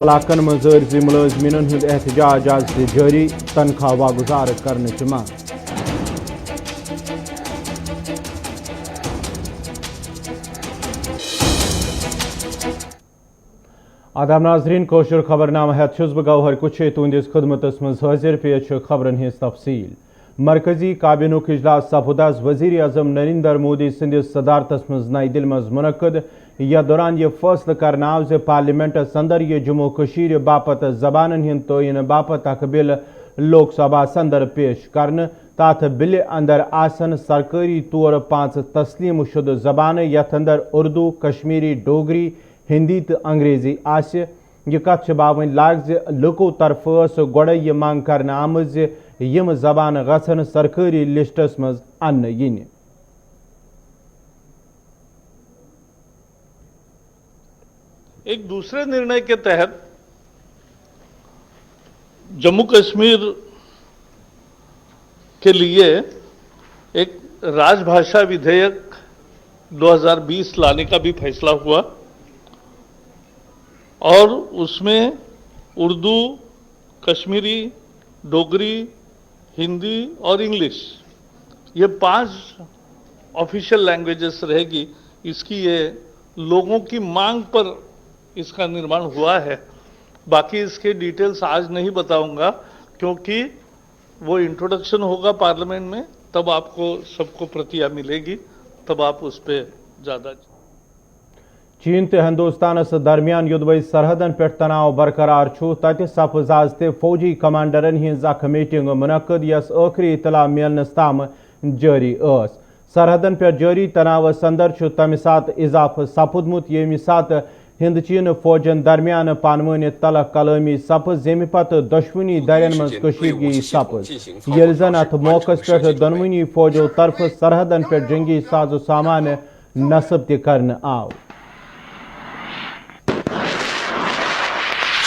علاقن مز عارضی ملازمین ہند احتجاج آز تہ جاری تنخواہ واگزار کرنچ منگ آداب ناظرین کوشر خبر نامہ ہیت بہ گوہر کچھ تہندس خدمتس مز حاضر پیش خبرن ہز تفصیل مرکزی کابینہ اجلاس سپود وزیر اعظم نریندر مودی سندس صدارتس مز نئی دل مز منعقد یتھ دوران یہ فیصلہ کرنا آو ز پارلیمنٹس اندر یہ جموں کشیر باپت زبانن ہند تعین باپت اخ بل لوک سبھا اندر پیش کرنے تات بل اندر آسن سرکاری طور 5 تسلیم شدہ زبان یتھ اندر اردو کشمیری ڈوگری ہندی تو انگریزی آسہ یہ کت باون لاگ ز لکو طرف گوڑے یہ مانگ کرنے آمت یم زبان گھن سرکاری لسٹس مز ان ین ایک دوسرے نرنے کے تحت جموں کشمیر کے لیے ایک راج بھاشا ودھیک 2020 لانے کا بھی فیصلہ ہوا اور اس میں اردو کشمیری ڈوگری ہندی اور انگلش یہ 5 آفیشیل لینگویجز رہے گی. اس کی یہ لوگوں کی مانگ پر اس کا نرمان ہوا ہے. باقی اس کے ڈیٹیلز آج نہیں بتاؤں گا کیونکہ وہ انٹروڈکشن ہوگا پارلیمنٹ میں, تب آپ کو سب کو پرتیہ ملے گی, تب آپ اس پہ زیادہ. چین تو ہندوستانس درمیان یدوی سرحدن پہ تناؤ برقرار تتہ سپز آز تہ فوجی کمانڈرن ہز اخ میٹنگ منعقد یس آخری اطلاع ملنس تام جاری اس. سرحدن پہ جاری تناوس اندر تمہ سات اضافہ سپودمت یمہ سات ہند چین فوجن درمیان پانونی تلہ کلامی سپز یمہ پتہ دشونی درین مز کشیدگی سپز یل زن ات موقع پہ دونونی فوجو طرف سرحدن پہ جنگی ساز و سامان نصب تہ کرنے آو.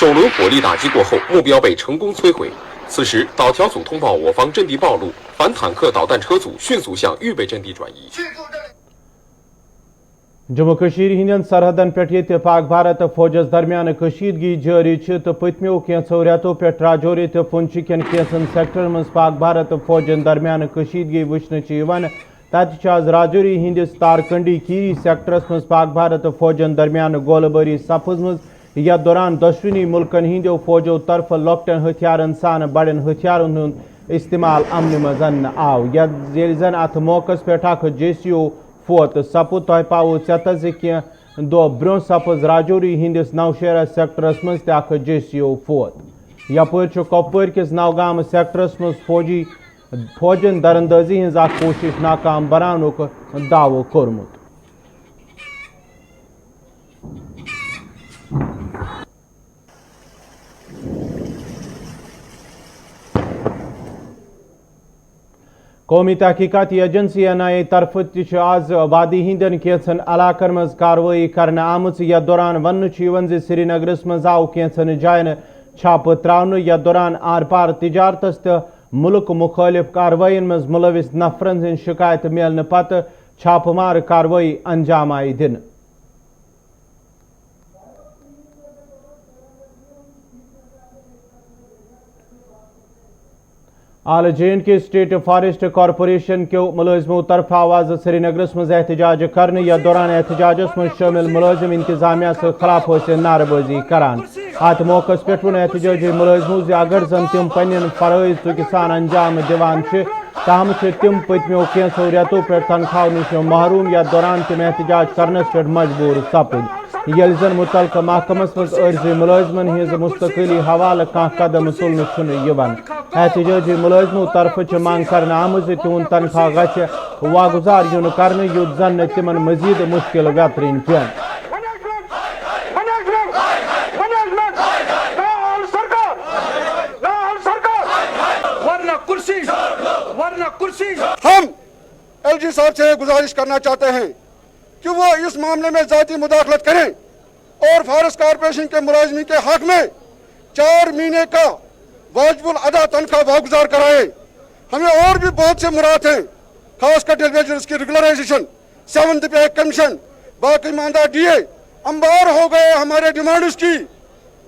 首轮火力打击过后，目标被成功摧毁。此时，导条组通报我方阵地暴露，反坦克导弹车组迅速向预备阵地转移。 جموں کشیر ہندین سرحدن پہ یہ پاک بھارت فوجس درمیان کشیدگی جاری تو پتمو کینچو ریتو پہ راجوری تو پنچ کن کینچن سیکٹر مز پاک بھارت فوجن درمیان کشیدگی وچھنے تت آز راجوری ہندس تارکنڈی کیری سیکٹرس مز پاک بھارت فوجن درمیان گولہ باری سپزمز یتھ دوران دشونی ملکن ہندو فوجو طرف لۄکٹن ہتھیارن سان بڑن ہتھیارن ہند استعمال امن مز ان آو. یل زن ات موقع پہ اخ JCO فوت سپود تہ پاو ژتہ کی دہ برو سپز راجوری ہندس نوشہرہ سیکٹرس مز تہ اخ JCO فوت. یپر کپوور کس نوگام سیکٹرس مز فوجن درندازی ہز اخ کوشش ناکام بنانک دعوی کورمت. قومی تحقیقاتی ایجنسی NIA طرف تہ آز وادی ہندین کینچن علاقن مز کاروٲیی کرنے آمت. یتھ دوران ون سری نگرس مز آو کینچن جائن چھاپ تراؤن. یتھ دوران آر پار تجارتس تو ملک مخالف کاروائین مز ملوث نفرن ہند شکایت ملنے پتہ چھاپ مار کاروٲیی انجام آئی دن. آل JNK سٹیٹ فارسٹ کارپوریشن کیو ملازمو طرف آواز سری نگرس مز احتجاج کرنے. یتھ دوران احتجاجس مز شامل ملازم انتظامیہ سے خلاف نعرہ بازی کران. ات موقع پہ ون احتجاجی ملازمو اگر زن تم پنن فرائض چکہ سان انجام دیوان تاہم تم پتمو کینچو ریتو پہ تنخواہ نش محروم. یتھ دوران تم احتجاج کرنس پہ مجبور سپد. یل زن متعلقہ محکمس مز عارضی ملازمن ہز مستقلی حوالہ کھانا قدم تلنے. احتجاجی ملازمو طرف مانگ کرنے آمت تہد تنخواہ گھھ واگزار یون کرنے یوت زن تمن مزید مشکل ویترین پین. ہم LG صاحب سے گزارش کرنا چاہتے ہیں کہ وہ اس معاملے میں ذاتی مداخلت کریں اور فارسٹ کارپوریشن کے ملازمین کے حق میں 4 مہینے کا واجب الادا تنخواہ واگزار کرائیں. ہمیں اور بھی بہت سے مراد ہیں, خاص کر ڈیلیویجرز کی ریگولرائزیشن, 7th پہ کمیشن, باقی ماندہ DA. انبار ہو گئے ہمارے ڈیمانڈز کی.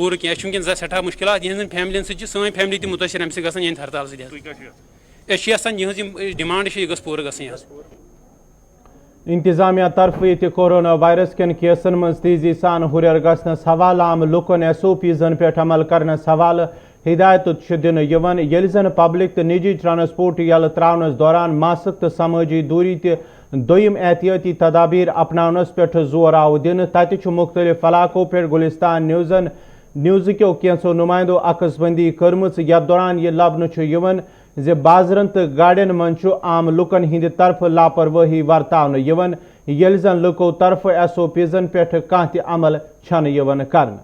پور کی ونکس سٹھا مشکلات یہ فیملین سن فیملی تہ متاثر امہ سۭتۍ گژھان ہڑتال سۭتۍ یہ ڈمانڈ یہ گھس پور گژھن انتظامیہ طرف یہ کورونا وائرس کن کیسن من تیزی سان ہریر گھنس حوالہ عام لکن SOPزن پہ عمل کرنس حوالہ ہدایت دن یل زن پبلک تو نجی ٹرانسپورٹ یل تراونس دوران ماسک تو سماجی دوری دویم احتیاطی تدابیر اپناونس پہ زور آو دن تتہ مختلف علاقوں پہ گلستان نیوز کیو کینسو نمائندو عکس بندی کرمچ یتھ دوران یہ لبنہ زِ بازرن تو گاڑین من عام لکن ہند طرف لاپرواہی ورتاؤن یل زن لکو طرف SOPزن پہ کھانا تہ عمل چھن کرن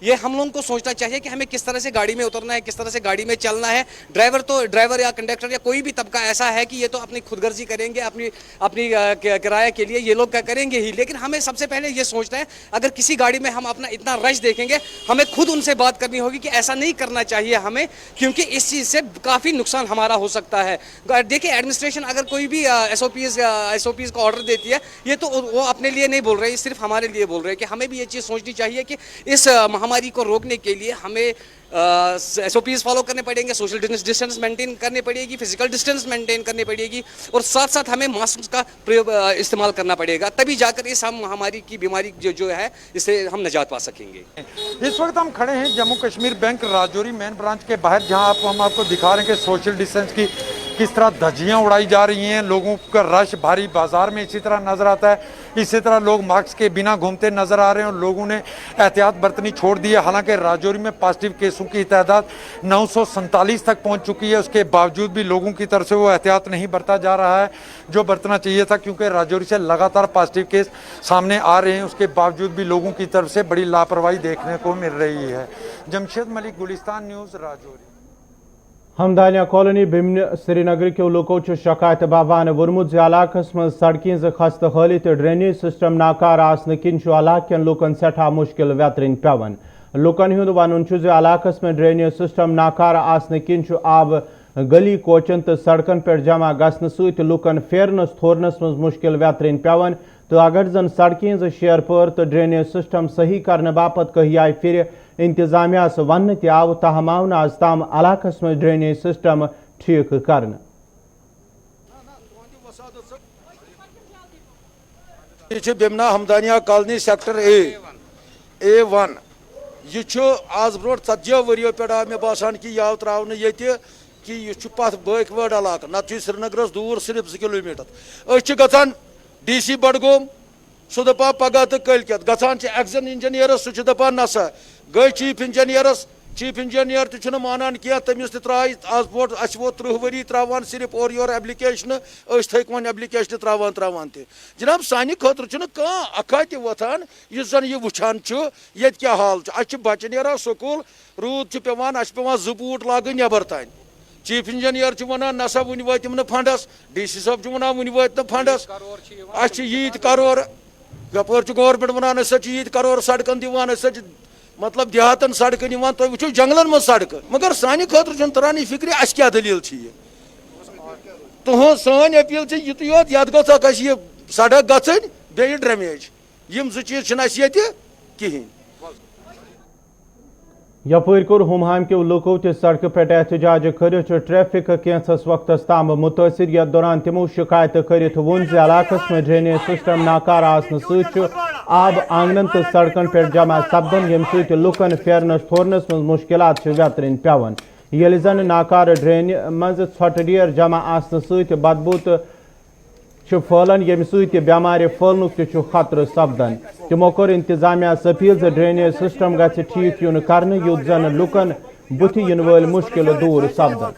یہ ہم لوگوں کو سوچنا چاہیے کہ ہمیں کس طرح سے گاڑی میں اترنا ہے, کس طرح سے گاڑی میں چلنا ہے. ڈرائیور یا کنڈکٹر یا کوئی بھی طبقہ ایسا ہے کہ یہ تو اپنی خود غرضی کریں گے, اپنی کرایہ کے لیے یہ لوگ کریں گے ہی. لیکن ہمیں سب سے پہلے یہ سوچنا ہے اگر کسی گاڑی میں ہم اپنا اتنا رش دیکھیں گے ہمیں خود ان سے بات کرنی ہوگی کہ ایسا نہیں کرنا چاہیے ہمیں, کیونکہ اس چیز سے کافی نقصان ہمارا ہو سکتا ہے. دیکھیں ایڈمنسٹریشن اگر کوئی بھی SOPز کا آرڈر دیتی ہے یہ تو وہ اپنے لیے نہیں بول رہے, صرف ہمارے لیے بول رہے ہیں کہ ہمیں بھی یہ چیز سوچنی چاہیے کہ اس مہاماری کو روکنے کے لیے ہمیں SOPز فالو کرنے پڑیں گے, سوشل ڈسٹینس مینٹین کرنی پڑے گی, فزیکل ڈسٹینس مینٹین کرنی پڑے گی, اور ساتھ ساتھ ہمیں ماسک کا استعمال کرنا پڑے گا. تبھی جا کر اس مہاماری کی بیماری جو ہے اس سے ہم نجات پا سکیں گے. اس وقت ہم کھڑے ہیں جموں کشمیر بینک راجوری مین برانچ کے باہر, جہاں ہم آپ کو دکھا رہے ہیں کہ سوشل ڈسٹینس کی کس طرح دھجیاں اڑائی جا رہی ہیں. لوگوں کا رش بھاری بازار میں اسی طرح نظر آتا ہے. اسی طرح لوگ ماسک کے بنا گھومتے نظر آ رہے ہیں اور لوگوں نے احتیاط برتنی چھوڑ دی ہے. حالانکہ راجوری میں پازیٹیو کیسوں کی تعداد 947 تک پہنچ چکی ہے. اس کے باوجود بھی لوگوں کی طرف سے وہ احتیاط نہیں برتا جا رہا ہے جو برتنا چاہیے تھا, کیونکہ راجوری سے لگاتار پازیٹیو کیس سامنے آ رہے ہیں. اس کے باوجود بھی لوگوں کی طرف سے بڑی لاپرواہی دیکھنے کو مل رہی ہے. جمشید ملک, گلستان نیوز, راجوری. ہمدانیہ کالونی بمن سری نگر کیو لوکو شکایت باوان ورمت علاقہ من سڑکیں خستہ حالی تو ڈرینیج سسٹم ناکار آسن کن علاقہ کن لوکن سٹھا مشکل ویترن پیون. لوکن ہند ون علاقہ من ڈرینیج سسٹم ناکار آسن کن آب گلی کوچن تو سڑکن پہ جمع گھن ست لوکن پھیرنس تھورنس من مشکل ویترن پیون. تو اگر زن سڑکیں شیر پور تو ڈرینیج سسٹم صحیح کرنے باپت کہیائے پھر انتظامیہ ون آو تاہم آو آز تام علاقہ من ڈرینیج سسٹم ٹھیک کرنے. یہ بمنا ہمدانیہ کالونی سیکٹر A1 یہ آز برو 40 وریو پہ آو مے باسان کہ یہ آو تراؤن یہ کہ یہ پتھ بیک وٲڈ علاقہ نتہ سری نگرس دور صرف 2 کلومیٹر. گھان DC بڈگوم سہ دپان پگہ تو کلکت گھان ایگزن انجینئرس سہ دپان نسا گئی چیف انجینئر تہ مانان کی تمس ترائے آز بوٹ اس ووت 30 وری تراوان صرف اور یور ایپلکیشن تھک ون ایپلکیشن تراوان تہ. جناب سانہ خاطر کھانا اکھا تہ وتھان اس زن یہ وچھان یت کیا حال اس بچہ نیران سکول رود پیوان اس پیوان 2 بوٹ لاگن نبر تان. چیف انجینئر ونان نسا ون واتم فنڈس, DC صاحب ونان ون وات فنڈس, اس یت کرور یپر گورمنٹ ونان یت کرور سڑکن دان مطلب دیہاتن سڑکہ نوان تھی وچو جنگلن من سڑکہ, مگر سانہ خاطر تران فکر اس کیا دلیل تہذ سان اپیل یت یوت یت گھس یہ سڑک گھن بیٚیہِ ڈریمیج یم 2 چیز اس یہ کہین. یپر کور ہمہام کیو لوکو تہ سڑکہ پہ احتجاج کرت ٹریفک کینسس وقت تام متاثر. یتھ دوران تمو شکایت کرت ون علاقہ میں ڈرینیج سسٹم ناکار آسن ست آب آنگنن تو سڑکن پہ جمع سپدن یم ست لکن پھیرنس تھورنس من مشکلات ویترن پیون. یل زن ناکار ڈرین مز ژھۄٹہٕ ڈیر جمع آسن ست بدبو تو پھہلان یم ست بیمار پھہلنک تہ خطرہ سپدان. تمو کور انتظامیہ اپیل ز ڈرینیج سسٹم گژھِ ٹھیک یُن کرنہٕ یُتھ زن لُکن بُتھِ ین وٲلۍ مُشکل دور سپدن.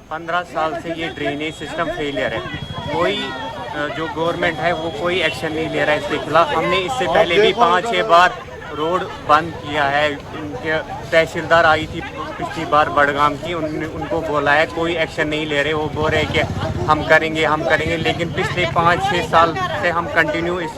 15 سال سے یہ ڈرینیج سسٹم فیلئر ہے. کوئی جو گورنمنٹ ہے وہ کوئی ایکشن نہیں لے رہا ہے اس کے خلاف. ہم نے اس سے پہلے بھی 5-6 بار روڈ بند کیا ہے. تحصیلدار آئی تھی پچھلی بار بڑگام کی, ان کو بولا ہے کوئی ایکشن نہیں لے رہے. وہ بول رہے کہ ہم کریں گے, لیکن پچھلے 5-6 سال سے ہم کنٹینیو اس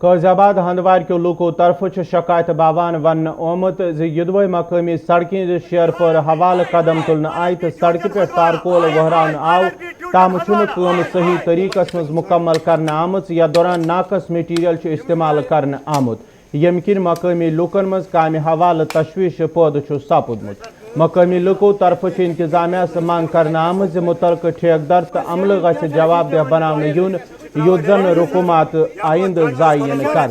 قاضی آباد ہندوار کے لوکو طرف شکایت باوان ون آمت زدوے مقامی سڑکیں شیر پر حوالہ قدم تلن آئی تو سڑکہ پہ تارکول وہران آو تاہم کام صحیح طریقہ مز مکمل کرنے آمت یا دوران ناقص میٹیریل استعمال کرنے آمت یم کن مقامی لوکن مز کام حوالہ تشویش پود سپدمت مقامی لوکو طرف انتظامیہ سے مانگ کرنے آمت متعلقہ ٹھیکدر تو عملہ گھس جواب دہ بنانے یون یوت زن رکومات آئند ضائع کر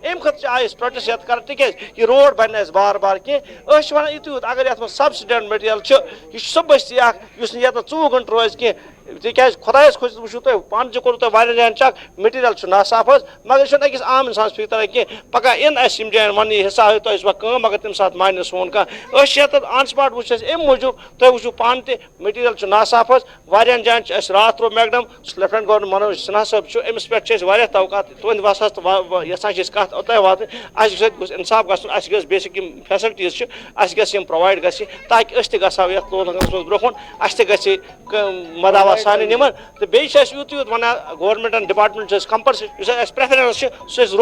ام خطر آئی پروٹیسٹ کر تک یہ روڈ بن بار بار کی ونان اگر یہ سبسڈنٹ مٹیریل یہ سہ بستی اس 24 گھنٹہ روز کی تاز خدائس کھوت وچو تھی پان کور تھی جائن چیک مٹیریل ناصاف مگر یہ أکس عام انسان فکر کی پگہ ان جائن ون یہ حصہ ہو تھی کم مگر تمہ سات مان سون کھانا آن سپاٹ وچ ام موجود تھی وچو پان تہ مٹیریل ناصاف وارن جائن رات رو میکڈم لیفٹنٹ گورنر منوج سنہا صاحب امس پہ توقعات تہند وسط یسان کت اوتان واتن اس گھس انصاف گھن اس گھس بیسک فیسلٹیز اس گھس پرووائڈ گھس تاکہ اس تہ گھو یتھ لوگس مز برو اس تہ گھس مداوا سان نمن تو بیس یوت یوت ونان گورنمنٹ ڈپارٹمنٹ کمپلسری اس پریفرنس سہ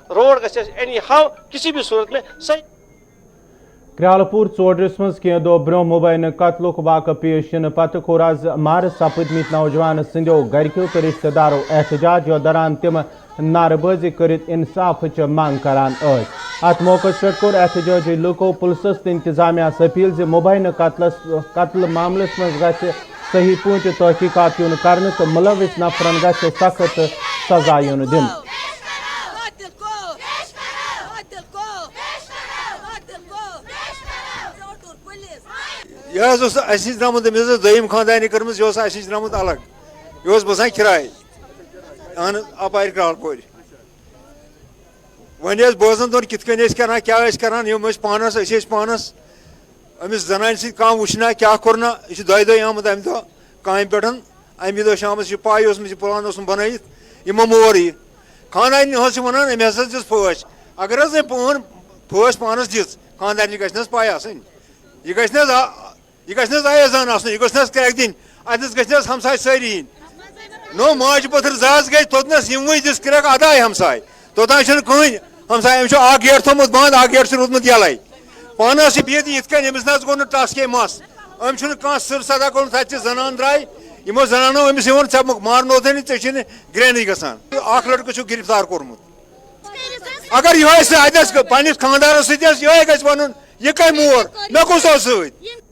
روڈ گھس اینی ہاؤ کسی بھی صورت میں صحیح کرالپور ژوٗرِس منٛز کینٛہہ دۄہ برٛونٛہہ مُبینہٕ قتلُک واقعہٕ پیش یِنہٕ پتہٕ کوٚر آز مارٕ سپٕدمٕتۍ نوجوان سٕنٛدیو گرِکیو تہٕ رِشتہٕ دارو احتجاج یتھ دوران تِم نعرٕبٲزی کٔرِتھ اِنصافٕچ منٛگ کران ٲسۍ اتھ موقعس پٮ۪ٹھ کوٚر احتجاجی لُکو پُلسس تہٕ انتظامیہس اپیل زِ مُبینہٕ قتل معاملس منٛز گژھِ صحیح پٲٹھۍ تحقیقات یُن کرنہٕ تہٕ مُلوث نفرن گژھِ سخت سزا یُن دِنہٕ یہ درمت دم خاندانی کرم یہ درمت الگ یہ بسان کرائے اہن اپار کرالپور ون بوزن تر کت کن کیا کران یم پانس امس زنان ست وچنا کیا کورنا یہ دہ دہ آمت امہ دہ کام پہ امہ دہ شام پائی یہ پلان بنائت یہ مور یہ خاندان ونان ام ہسا دس پھاش اگر پان پھاش پانس دس خاندان گھس پائی آسن یہ گھس ایزان آسن یہ گھس کریک دن اتنس گھس ہمسائے ساری نو ماج پتھر زاز گئی توتنس یموے دس کریک ادائے ہمسائے توتان کہین ہمسائے ام اخ گیٹ تھومت بند اخ گیٹ روٗدمُت یلے پانس بہت یت کن امس نہ گوٚو نہٕ ٹس کے مس ام کھانا سر صدا کوٚرمُت تتہِ زنان درٛاے یمو زنانو امس ژےٚ مارنوتھے نہٕ ژےٚ چھِنہٕ گرٛینٕے گژھان اکھ لڑکہٕ چھُ گرفتار کوٚرمُت اگر یہے اتس پننس خاندانس سۭتۍ یہے گژھِ ونُن یہ کمہِ مور مےٚ کُس اوس سۭتۍ